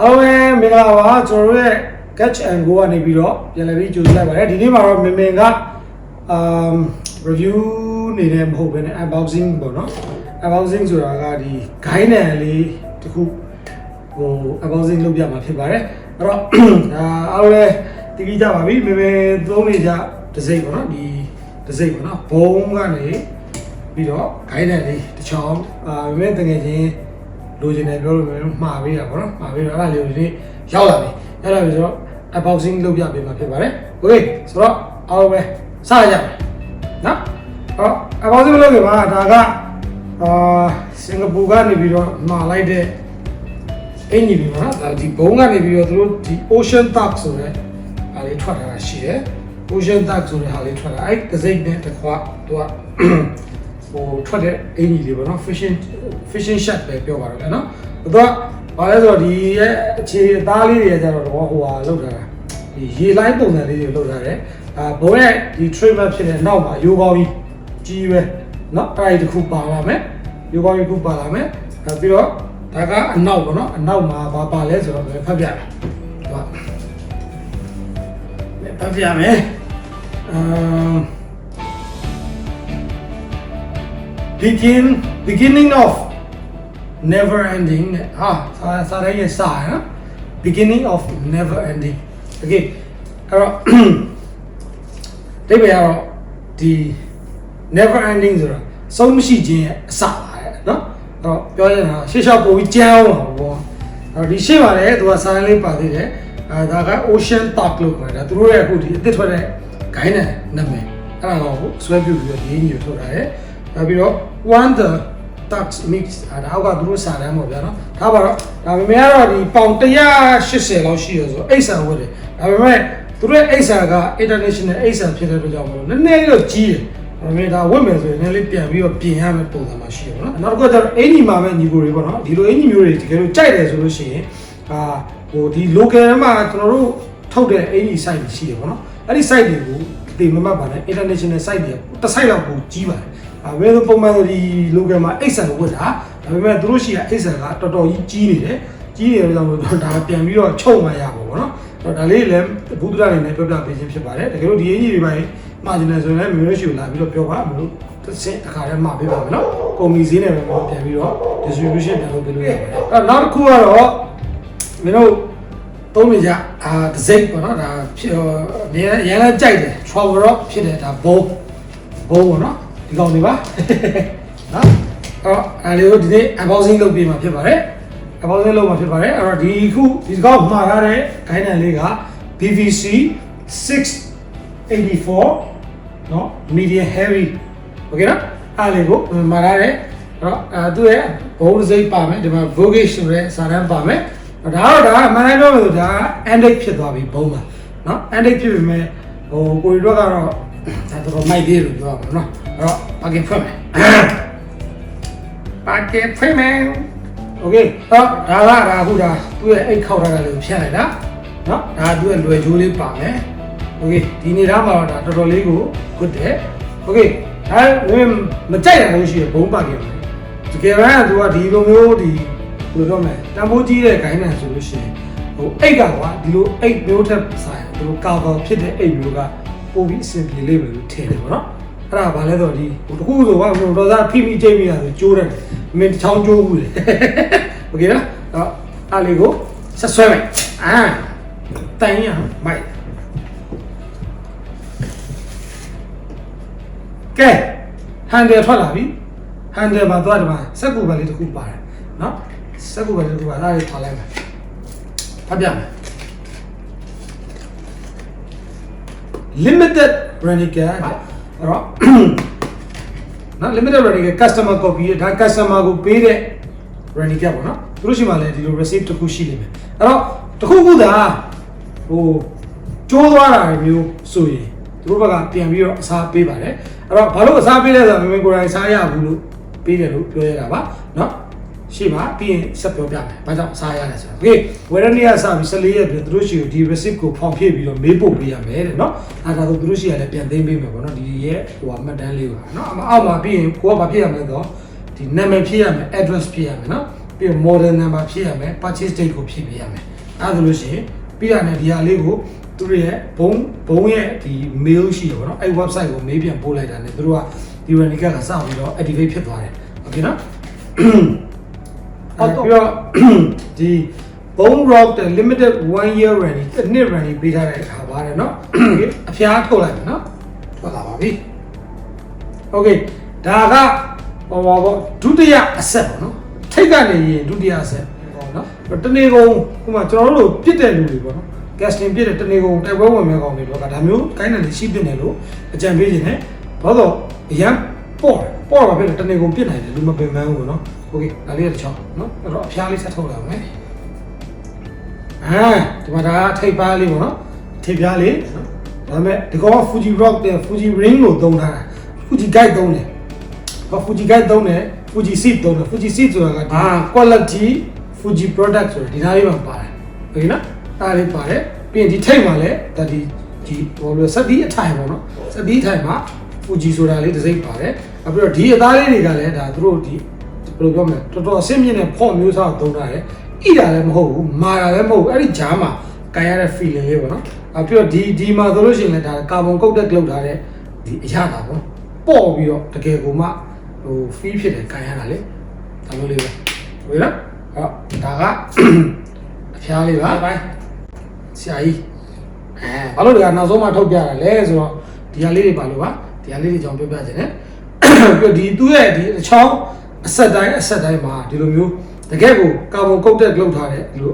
အားလုံးပဲမင်္ဂလာပါကျွန်တော်တို့ရဲ့ catch and go ကနေပြီးတော့ပြန်လည်ပြီးကြိုဆိုလိုက်ပါတယ်ဒီနေ့မှာတော့မင်ကreview နေတယ်မဟုတ်ဘဲနဲ့ unboxing ပေါ့နော် unboxing ဆိုတာကဒီ guide နဲ့လေးတခုဟို unboxing လုပ်ပြမှာဖြစ်ပါတယ်အဲ့တော့အားလုံးလည်းသိကြပါပြီမင်းသုံးနေကြဒစိမ့်ပေါ့နော်ဒီဒစိမ့်ပေါ့နော်ဘုံကနေပြီးတော့ guide နဲ့လေးတစ်ချောင်းမင်းတကယ်ချင်းလိုချင်တယ်ပြောလို့မျိုးမှားပေးတာပေါ့နော်မှားပေးတော့အဲ့ဒါလေးကိုဒီနေ့ရောက်လာပြီအဲ့ဒါပြီးတော့ unboxing လုပ်ပြပေးမှာဖြစ်ပါတယ်โอเคဆိုတော့အားလုံးပဲစရကြမယ်နော်အော် unboxing လုပ်ပြပါဒါကစင်ကာပူကနေပြီးတော့မှာလိုက်တဲ့အင်ဂျီတွေပေါ့နော်ဒါဒီဘုံကနေပြီးတော့သူတို့ဒီ Ocean Duck ဆိုတဲ့ဟာလေးထွက်လာတာရှိတယ် Ocean Duck ဆိုတဲ့ဟာလေးထွက်လာအဲ့ဒစိမ့်နဲ့တစ်ခွာသူကဟိုထွက်တဲ့အင်ဂျီလေးပေါ့နော် fishing shot ပဲပြောပါတော့နော်သူကဘာလဲဆိုတော့ဒီရဲ့အခြေအသားလေးတွေကျတော့ဟိုဟာလောက်တာဒီရေလိုင်းပုံစံလေးတွေလောက်ထားတယ်ဘုံရဲ့ဒီ trademark ဖြစ်တဲ့နောက်မှာရိုးကောင်းကြီးပဲเนาะအဲ့ဒီတစ်ခုပါလာမယ်ရိုးကောင်းကြီးတစ်ခုပါလာမယ်ပြီးတော့ဒါကအနောက်ပေါ့နော်အနောက်မှာဘာပါလဲဆိုတော့ဖတ်ပြမယ်ဟုတ်ဖတ်ပြမယ်beginning of never ending စာရရဲ့စာနော် beginning of never ending okay အဲ့တော့ဒီဘက်ကတော့ဒီ never ending ဆိုတာဆုံးမရှိခြင်းရဲ့အစပါတဲ့နော်အဲ့တော့ပြောရရင်ရှေ့လျှောက်ပို့ပြီးကြမ်းအောင်ပါဘောအဲ့တော့ဒီရှေ့ပါလေသူကစာရလေးပါသေးတယ်ဒါက Ocean Duck လို့ခေါ်တာသူတို့ရဲ့အခုဒီအသစ်ထွက်တဲ့ guide နဲ့နာမည်အဲ့ဒါကိုဆွဲပြုတ်ပြီးတော့ဒီညီကိုထုတ်တာရဲ့နောက်ပြီးတော့ Wonder Duck Mix ဒါအောက်ကသူတို့စာတမ်းပေါ့ဗျာနော်ဒါပါတော့ဒါပေမဲ့ကတော့ဒီပေါင်180လောက်ရှိရဆိုအိတ်ဆန်ဝတ်တယ်ဒါပေမဲ့သူတို့ရဲ့အိတ်ဆန်က international အိတ်ဆန်ဖြစ်တဲ့အတွက်ကြောင့်မလို့နည်းနည်းလေးတော့ကြီးတယ်ဒါပေမဲ့ဒါဝတ်မယ်ဆိုရင်လည်းပြန်ပြီးတော့ပြင်ရမယ့်ပုံစံမှာရှိတယ်ပေါ့နော်နောက်တစ်ခုကျတော့အင်ဂျီမှာပဲညီကိုတွေပေါ့နော်ဒီလိုအင်ဂျီမျိုးတွေတကယ်လို့ကြိုက်တယ်ဆိုလို့ရှိရင်ဟိုဒီ local မှာကျွန်တော်တို့ထုတ်တဲ့အင်ဂျီ site တွေရှိတယ်ပေါ့နော်အဲ့ဒီ site တွေကိုဒီမမှတ်ပါနဲ့ international site တွေတစ် site လောက်ကိုကြီးပါတယ်ဘယ်လိုပုံမှန်ဒီ local မှာအိတ်ဆန်ဝတ်တာဒါပေမဲ့သူတို့ရှိရအိတ်ဆန်ကတော်တော်ကြီးနေတယ်ကြီးနေတယ်ကြောင့်မို့ဒါပြန်ပြီးတော့ချုပ်မှရပါဘောနော်အဲ့တော့ဒါလေးလည်းဘုဒ္ဓအနေနဲ့ပြောပြပေးခြင်းဖြစ်ပါတယ်တကယ်လို့ဒီအင်ဂျီတွေပိုင်းမှာကျင်တယ်ဆိုရင်လည်းမျိုးရှိကိုလာပြီးတော့ပြောပါမလို့တစ်စင်းအခါတည်းမှာပေးပါမယ်နော်ကုမ္ပဏီဈေးနဲ့ပဲပြန်ပြီးတော့ distribution ပြန်လုပ်ပေးလို့ရတယ်အဲ့နောက်တစ်ခုကတော့မင်းတို့သုံးနေကြဒစိမ့်ပေါ့နော်ဒါရန်လည်းကြိုက်တယ် travel rock ဖြစ်တယ်ဒါဘုံပေါ့နော်ဒီကောင်တွေပါနော်အဲ့လေးကိုဒီနေ့ unboxing လုပ်ပေးမှာဖြစ်ပါတယ် unboxing လုပ်မှာဖြစ်ပါတယ်အဲ့တော့ဒီကောင်မှာရတဲ့ guide လေးက PVC 684နော် medium heavy okay နော်အဲ့လေးကိုမှာရတဲ့အဲ့တော့သူ့ရဲ့ဘုံစိမ့်ပါမယ်ဒီမှာ Vogue ဆိုတဲ့စာတမ်းပါမယ်ဒါမှန်တယ်ပြောမယ်ဆိုဒါ ending ဖြစ်သွားပြီဘုံမှာနော် ending ဖြစ်ပြီမဲ့ဟိုကိုရီတော့ကတော့ဒါတော့မိုက်သေးလို့ပြောရမှာနော်အဲ့တော့ပါကင်ဖွင့်မယ်ပါကင်ဖွင့်မယ်โอเคတော့ဒါအခုဒါသူ့ရဲ့အိတ်ခောက်ထားတာလေးကိုဖြတ်လိုက်တာနော်ဒါသူ့ရဲ့လွယ်ကျိုးလေးပါမယ်โอเคဒီနေ့သားမှာတော့ဒါတော်တော်လေးကိုဂွတ်တယ်โอเคဒါမကြိုက်တာလို့ရှိရင်ဘုံပါကင်တကယ်တော့သူကဒီလိုမျိုးဒီဘယ်လိုပြောမလဲတန်ဖိုးကြီးတဲ့ဂိုင်းနံဆိုလို့ရှိရင်ဟိုအိတ်ကကွာဒီလိုအိတ်မျိုးထက်ဆိုင်ဒီလိုကာကောဖြစ်တဲ့အိတ်မျိုးကပို့ပြီးအဆင်ပြေလိမ့်မယ်လို့ထင်တယ်ပေါ့နော်အဲ့ဒါဘာလဲဆိုတော့ဒီဟိုတခုဆိုတော့သားဖိမိကျိတ်မိတာဆိုကျိုးတယ်မင်းချောင်းကျိုးဘူးလေโอเคနော်တော့အားလေးကိုဆက်ဆွဲမယ်တိုင်ရမိုက်ကဲဟန်ဒယ်ထွက်လာပြီဟန်ဒယ်မှာသွားတယ်မှာစက်ကူပဲလေးတစ်ခုပါတယ်နော်စက်ကူပဲလေးတစ်ခုပါဒါလေးထားလိုက်မယ်ဖတ်ပြမယ် limited renica အဲ့တော့နော် limited renica customer copy ဒါ customer ကိုပေးတဲ့ renica ပေါ့နော်သူတို့ရှိမှလည်းဒီလို receipt တစ်ခုရှိနေမယ်အဲ့တော့တစ်ခုခုသာဟိုကျိုးသွားတာမျိုးဆိုရင်သူတို့ဘက်ကပြန်ပြီးတော့အစားပေးပါတယ်အဲ့တော့ဘာလို့အစားပေးလဲဆိုတော့မင်းကိုယ်တိုင်စားရဘူးလို့ပေးတယ်လို့ပြောရတာပါနော်ရှိပါပြီးရင်ဆက်ပြောပြမယ်။ဘာကြောင့်အစားရလဲဆိုတော့ okay ဝယ်ရနေ့ကစပြီး14ရက်ပြင်သူတို့ရှိကိုဒီ receipt ကိုဖောင်ဖြည့်ပြီးတော့မေးပို့ပေးရမယ်တဲ့နော်။အဲ့ဒါဆိုသူတို့ရှိကလည်းပြန်သိမ်းပေးမယ်ပေါ့နော်ဒီရဲ့ဟိုမှတ်တမ်းလေးပါနော်။အောက်မှာပြီးရင်ကိုကဘာဖြည့်ရမလဲဆိုတော့ဒီနာမည်ဖြည့်ရမယ် address ဖြည့်ရမယ်နော်။ပြီးရင် model number ဖြည့်ရမယ် purchase date ကိုဖြည့်ပေးရမယ်။ အဲ့ဒါလို့ရှိရင်ပြီးတာနဲ့ဒီဟာလေးကိုသူတို့ရဲ့ဘုံရဲ့ဒီ mail ရှိတယ်ပေါ့နော်အဲ့ website ကို mail ပြန်ပို့လိုက်တာနဲ့သူတို့ကဒီ Renica ကစပြီးတော့ activate ဖြစ်သွားတယ်โอเคနော်ပြီးတော့ဒီ Bone Rock တဲ့ limited 1 year running တစ်နှစ် running ပေးထားတဲ့အခါပါတယ်เนาะအဖျားထုတ်လိုက်မယ်เนาะထွက်လာပါပြီโอเคဒါကဟောပေါ့ဒုတိယအဆက်ပေါ့เนาะထိတ်ကနေရင်ဒုတိယအဆက်ပေါ့เนาะတနေ့ကုန်ဟိုမှာကျွန်တော်တို့ပြစ်တဲ့လူတွေပေါ့เนาะ casting ပြစ်တဲ့တနေ့ကုန်တိုက်ပွဲဝင်မဲ့ကောင်တွေတော့ဒါမျိုးကိုင်းတယ်ရှိပြနေလို့အကြံပေးခြင်းနဲ့ဘာလို့အရန်ပေါ့ပါပဲတနေ့ကုန်ပြစ်နိုင်တယ်လူမပင်ပန်းဘူးเนาะโอเคဒါလေးတစ်ချောင်းเนาะအဲ့တော့အဖျားလေးဆက်ထုတ်လိုက်မယ်ဒီမှာဒါထိပ်ပါလေးပေါ့နော်ထိပ်ပြားလေးနော်ဒါပေမဲ့ဒီကောင်က Fuji Rock တဲ့ Fuji Ring ကိုသုံးထားတာ Fuji Guide သုံးတယ်ဘာ Fuji Guide သုံးတယ် Fuji Seat သုံးတယ် Fuji Seat ဆိုတာကဒီ quality Fuji product ဆိုတော့ဒီနားလေးမှာပါတယ်ဟုတ်ပြီနော်အားလေးပါတယ်ပြီးရင်ဒီထိပ်မှာလည်းဒါဒီဟိုလိုစက်ဒီအထိုင်ပေါ့နော်စက်ဒီအထိုင်မှာ Fuji ဆိုတာလေးတစ်စိမ့်ပါတယ်နောက်ပြီးတော့ဒီအသားလေးတွေကလည်းဒါသူတို့ဒီဘယ်လိုပြောမလဲတော်တော်အဆင့်မြင့်တဲ့ font မျိုးစားသုံးထားတယ်ဣတာလည်းမဟုတ်ဘူးမာတာလည်းမဟုတ်ဘူးအဲ့ဒီဂျားမှာကန်ရတဲ့ feeling လေးပေါ့နော်ပြီးတော့ဒီမှာဆိုလို့ရှိရင်လည်းဒါကာဗွန်ကုတ်တက်လောက်ထားတဲ့ဒီအရာတာပေါ့ပေါ့ပြီးတော့တကယ်ကိုမှဟို feel ဖြစ်တယ်ကန်ရတာလေဒါမျိုးလေးပဲဟုတ်လားဒါကအဖျားလေးပါဘိုင်းဆရာကြီးဘာလို့ဒီကနောက်ဆုံးမှထုတ်ပြတာလဲဆိုတော့ဒီဟာလေးတွေပါလို့ပါဒီဟာလေးတွေကြောင့်ပြောပြခြင်းနဲ့ပြီးတော့ဒီသူ့ရဲ့ဒီအချောင်းအဆက်တိုင်းမှာဒီလိုမျိုးတကယ်ကိုကာဗွန်ကုတ်တက်လောက်ထားတဲ့ဒီလို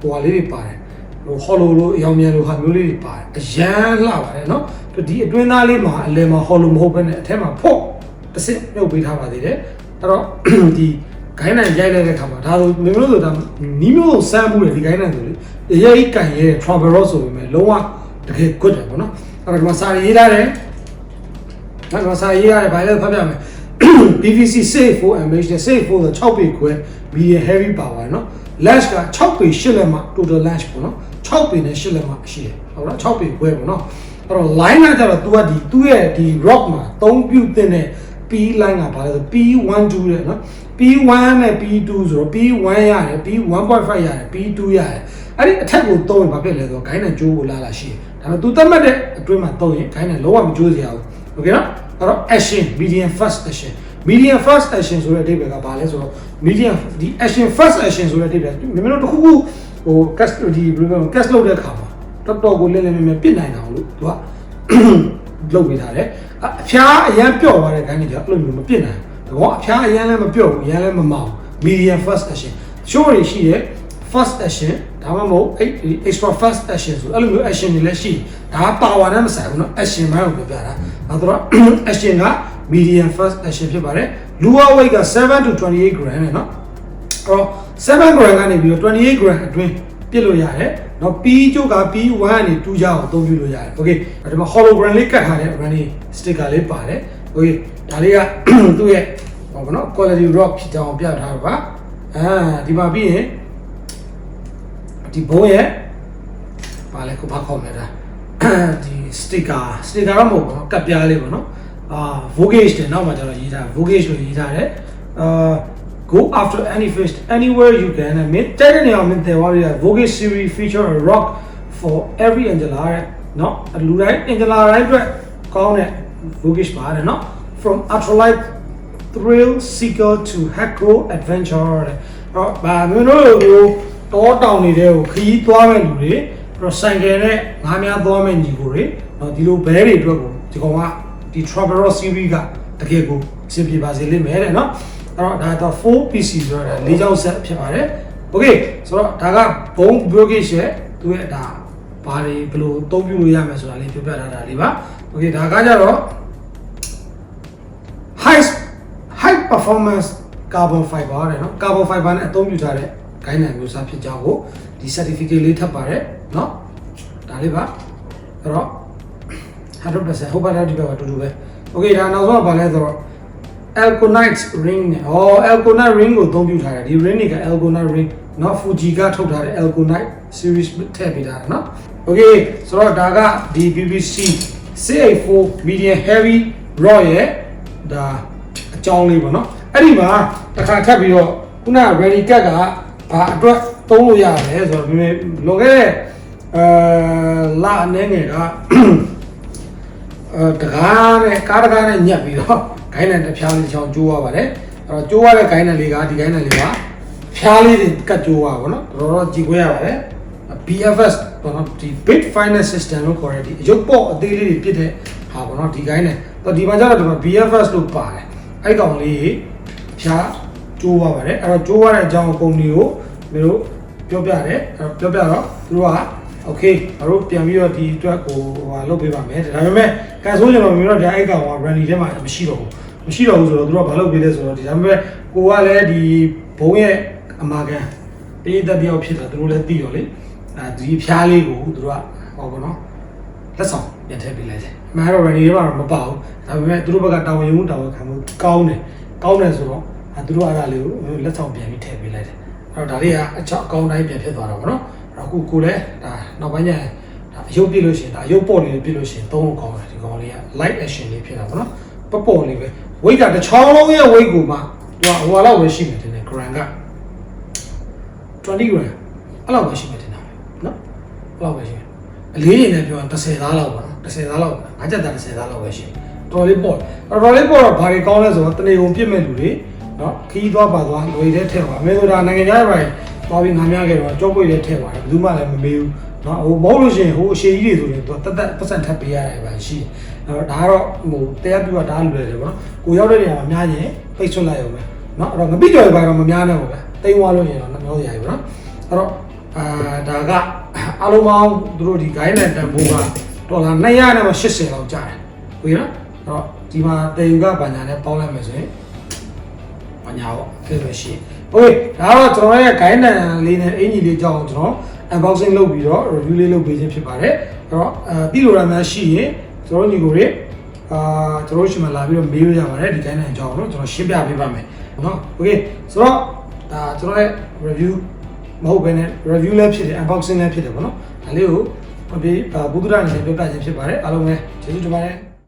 ဟိုဟာလေးတွေပါတယ်ဟို hollow လို့အရောင်မြန်လို့ဟာမျိုးလေးတွေပါတယ်အရန်လှပါတယ်နော်ဒီအတွင်းသားလေးမှာအလယ်မှာ hollow မဟုတ်ဘဲနဲ့အထက်မှာဖော့တစ်စစ်မြုပ်ပေးထားပါသေးတယ်အဲ့တော့ဒီဂိုင်းနိုင်ရိုက်လိုက်တဲ့ခါမှာဒါဆိုမျိုးလို့ဒါနီးမျိုးစမ်းမှုတယ်ဒီဂိုင်းနိုင်ဆိုလေအရေးကန်ရဲ travel road ဆိုပေမဲ့လုံးဝတကယ် good တယ်ပေါ့နော်အဲ့တော့ဒီမှာစာရေးထားတယ်နောက်စာရေးရတယ်ဘာလဲဖတ်ပြမယ် PVC safe for mh နဲ့ safe for 6ပေခွဲ medium heavy power เนาะ lash က6ပေ8လက်မှ total lash ပေါ့เนาะ6ပေနဲ့8လက်မှရှိတယ်ဟုတ်လား6ပေခွဲပေါ့เนาะအဲ့တော့ line ကကျတော့ तू ကသူ့ရဲ့ဒီ rock မှာ3ပြုတ်တဲ့ P line ကဘာလဲဆို P12 တဲ့เนาะ P1 နဲ့ P2 ဆိုတော့ P1 ရတယ် P1.5 ရတယ် P2 ရတယ်အဲ့ဒီအထက်ကိုသုံးရင်ဘာဖြစ်လဲဆိုတော့ဂိုင်းနဲ့ကြိုးကိုလာရှိတယ်ဒါပေမဲ့ तू သတ်မှတ်တဲ့အတွင်းမှာသုံးရင်ဂိုင်းနဲ့လုံးဝမကြိုးစရာဘူးโอเคနော်အဲ့တော့ action medium fast action medium fast action ဆိုတဲ့အဓိပ္ပာယ်ကဘာလဲဆိုတော့ medium ဒီ action fast action ဆိုတဲ့အဓိပ္ပာယ်မင်းတို့တစ်ခုခုဟို cast ဒီဘယ်လိုပြော cast လုပ်တဲ့အခါမှာတော်ကိုလဲလဲမြဲပြစ်နိုင်တာလို့သူကလုပ်ပေးထားတယ်အဖျားအရန်ပြော့သွားတဲ့ခိုင်းနေကြအဲ့လိုမျိုးမပြစ်နိုင်ဘူးတော့အဖျားအရန်လည်းမပြော့ဘူးအရန်လည်းမမောင် medium fast action ရှိုးရရှိတဲ့ fast action ဒါမှမဟုတ် extra fast action ဆိုအဲ့လိုမျိုး action တွေလည်းရှိဒါ power နဲ့မဆိုင်ဘူးเนาะ action မှန်းကိုပြောပြတာနောက်တော့ action က medium fast action ဖြစ်ပါတယ် lower weight က7 to 28 gram နဲ့เนาะအဲ့တော့7 gram ကနေပြီးတော့28 gram အတွင်းပြစ်လို့ရတယ်เนาะ P ကျုပ်က P1 ကနေ2ကြောင်းအသုံးပြုလို့ရတယ် okay ဒီမှာ hologram လေးကတ်ထားတဲ့ running sticker လေးပါတယ် okay ဒါလေးကသူ့ရဲ့ဟောဗောနော် quality rock ဖြစ်ကြောင်းပြထားတော့ပါဒီမှာပြီးရင်ဒီဘိုးရဲ့ဘာလဲကိုဘာခေါ်မလဲဒါဒီ sticker တော့မဟုတ်ဘူးเนาะကပ်ပြားလေးပေါ့เนาะVoyage တဲ့နောက်မှာကျတော့ရေးထား Voyage လို့ရေးထားတယ်go after any fish anywhere you can နဲ့ mid တဲ့နေရာမှာတဲ့ဝါရီ Voyage series feature a rock for every angela တဲ့เนาะလူတိုင်း angela တိုင်းအတွက်ကောင်းတဲ့ Voyage ပါတယ်เนาะ from ultralight thrill seeker to hardcore adventure တဲ့တော့ဗာမျိုးတို့တောတောင်နေတဲ့ကိုခရီးသွားမဲ့လူတွေတော့ဆိုင်ကယ်နဲ့ငါးများသွားမဲ့ညီကိုတွေတော့ဒီလိုဘဲတွေအတွက်ကိုဒီကောင်ကဒီ Traveler series ကတကယ်ကိုအဆင်ပြေပါစေလိမ့်မယ်တဲ့เนาะအဲ့တော့ဒါတော့ 4PC ဆိုတော့၄ကြောင်းဆက်ဖြစ်ပါတယ် okay ဆိုတော့ဒါကဘုံ brokerage ရဲ့သူရဲ့ဒါဘာတွေဘယ်လိုအသုံးပြုလို့ရမယ်ဆိုတာလေးပြောပြထားတာလေးပါ okay ဒါကကြတော့ high performance carbon fiber တဲ့เนาะ carbon fiber နဲ့အသုံးပြုထားတဲ့ဂိုင်းနိုင်မျိုးစားဖြစ်ကြောင်းကိုဒီ certificate လေးထပ်ပါတယ်เนาะဒါလေးပါအဲ့တော့ 100% ဟုတ်ပါတယ်ဒီဘက်ကတူတူပဲ okay ဒါနောက်ဆုံးကဘာလဲဆိုတော့ Alconite ring နဲ့Alconite ring ကိုအသုံးပြုထားတယ်ဒီ ring တွေက Alconite ring เนาะ Fuji ကထုတ်ထားတဲ့ Alconite series ထည့်ပေးထားတာเนาะ okay ဆိုတော့ဒါကဒီ BBC C84 medium heavy raw ရဲ့ဒါအကြောင်းလေးပေါ့เนาะအဲ့ဒီမှာတစ်ခါထပ်ပြီးတော့ခုန ready cut ကဘာအတွက် သုံးလို့ရတယ်ဆိုတော့ဒီလောကရဲ့လာအနေငယ်ကတကားနဲ့ကားတကားနဲ့ညက်ပြီးတော့ခိုင်းတဲ့တစ်ဖြားလေးချောင်းကျိုးရပါတယ်အဲ့တော့ကျိုးရတဲ့ခိုင်းတဲ့လေးကဒီခိုင်းတဲ့လေးကဖြားလေးတွေကတ်ကျိုးရပါဘောနော်တော်တော်ကြည့်ခွင့်ရပါတယ် BFS ပေါ့နော်ဒီ bit finance system လို့ခေါ်တဲ့ဒီရုပ်ပေါ့အသေးလေးတွေဖြစ်တဲ့ဟာပေါ့နော်ဒီခိုင်းနဲ့တော့ဒီမှာကျတော့ဒီမှာ BFS လို့ပါတယ်အဲ့ကောင်လေးဖြားကျိုးရပါတယ်အဲ့တော့ကျိုးရတဲ့အကြောင်းကုမ္ပဏီကိုမျိုးပြောပြတယ်အဲ့တော့ပြောပြတော့သူတို့ကโอเคငါတို့ပြန်ပြီးတော့ဒီအတွက်ကိုလုပ်ပေးပါမယ်ဒါပေမဲ့ကန်ဆိုးကျွန်တော်မျိုးတော့ဒီအဲ့ကောင်က running ထဲမှာမရှိတော့ဘူးဆိုတော့သူတို့ကဘာလုပ်ပေးလဲဆိုတော့ဒီဒါပေမဲ့ကိုကလည်းဒီဘုံရဲ့အမာကန်ပေးတဲ့ပြောက်ဖြစ်တာသူတို့လည်းသိတော့လေဒီဖြားလေးကိုသူတို့ကဟောပေါ့နော်လက်ဆောင်ပြန်ထည့်ပေးလိုက်တယ်အမှန်တော့ running ထဲမှာတော့မပါဘူးဒါပေမဲ့သူတို့ဘက်ကတာဝန်ယူတာဝန်ခံမှုကောင်းတယ်ဆိုတော့သူတို့အဲ့ဒါလေးကိုလက်ဆောင်ပြန်ပြီးထည့်ပေးလိုက်တယ်အဲ့တော့ဒါလေးကအချောက်အကောင်းတိုင်းပြန်ဖြစ်သွားတာပေါ့နော်အခုကိုလည်းဒါနောက်ပိုင်းကျရင်ဒါအယုတ်ပြလို့ရှိရင်ဒါအယုတ်ပေါ့လေးပြလို့ရှိရင်သုံးလို့ကောင်းတယ်ဒီကောင်လေးက light action လေးဖြစ်တာပေါ့နော်ပေါ့လေးပဲ weight ကတစ်ချောင်းလုံးရဲ့ weight ကိုမှသူကဟိုလောက်ပဲရှိမယ်တင်တယ် gram က20 gram အဲ့လောက်ပဲရှိမယ်တင်တာနော်အဲ့လောက်ပဲရှိမယ်အလေးတွေနဲ့ပြောရင်10သားလောက်ပါနော်10သားလောက်ငါးချက်သား10သားလောက်ပဲရှိတယ်တော်လေးပေါ့တော့ဘာတွေကောင်းလဲဆိုတော့တနေကုန်ပြစ်မဲ့လူတွေနော်ခီးသွားပါသွားလွေတဲ့ထက်ပါအမေဆိုတာနိုင်ငံခြားပိုင်းသွားပြီးငါများခဲ့တော့ကြောက်ပွေတဲ့ထက်ပါတယ်ဘယ်သူမှလည်းမမေးဘူးเนาะဟိုမဟုတ်လို့ရှိရင်ဟိုအရှိကြီးတွေဆိုရင်သူတက်ပတ်စံထပ်ပေးရတယ်ပဲရှိတယ်အဲ့တော့ဒါကတော့ဟိုတရားပြတာလွယ်တယ်ပေါ့နော်ကိုရောက်တဲ့နေရာမှာများရင်ပိတ်ဆွတ်လိုက်အောင်ပဲเนาะအဲ့တော့ငပိကြော်ရပါတော့မများနဲ့ပေါ့ဗျာတိမ်သွားလို့ရင်တော့နှမျောစရာကြီးပေါ့နော်အဲ့တော့ဒါကအလုံးပေါင်းသူတို့ဒီ guide နဲ့တန်ဖိုးကဒေါ်လာ280လောက်ကျတယ်ဟုတ်ရနော်အဲ့တော့ဒီမှာတေယူကဘာညာနဲ့ပေါင်းလိုက်မယ်ဆိုရင်ဘာညာပေါ့ဖြစ်လို့ရှိโอเคဒါတော့ကျွန်တော်ရဲ့ guide လေးနဲ့အင်ကြီးလေးကြောင်းကျွန်တော် unboxing လုပ်ပြီးတော့ review လေးလုပ်ပေးခြင်းဖြစ်ပါတယ်အဲ့တော့ပြီးလို့ရမှရှိရင်ကျွန်တော်ညီကိုတွေကျွန်တော်ရှိမှလာပြီးတော့မေးလို့ရပါတယ်ဒီ guide နဲ့ကြောင်းတော့ကျွန်တော်ရှင်းပြပေးပါမယ်နော်โอเคဆိုတော့ဒါကျွန်တော်ရဲ့ review မဟုတ်ဘဲနဲ့ review လည်းဖြစ်တယ် unboxing လည်းဖြစ်တယ်ပေါ့နော်ဒါလေးကိုဘုဒ္ဓအနေနဲ့ပြောပြခြင်းဖြစ်ပါတယ်အားလုံးပဲကျေးဇူးတင်ပါတယ်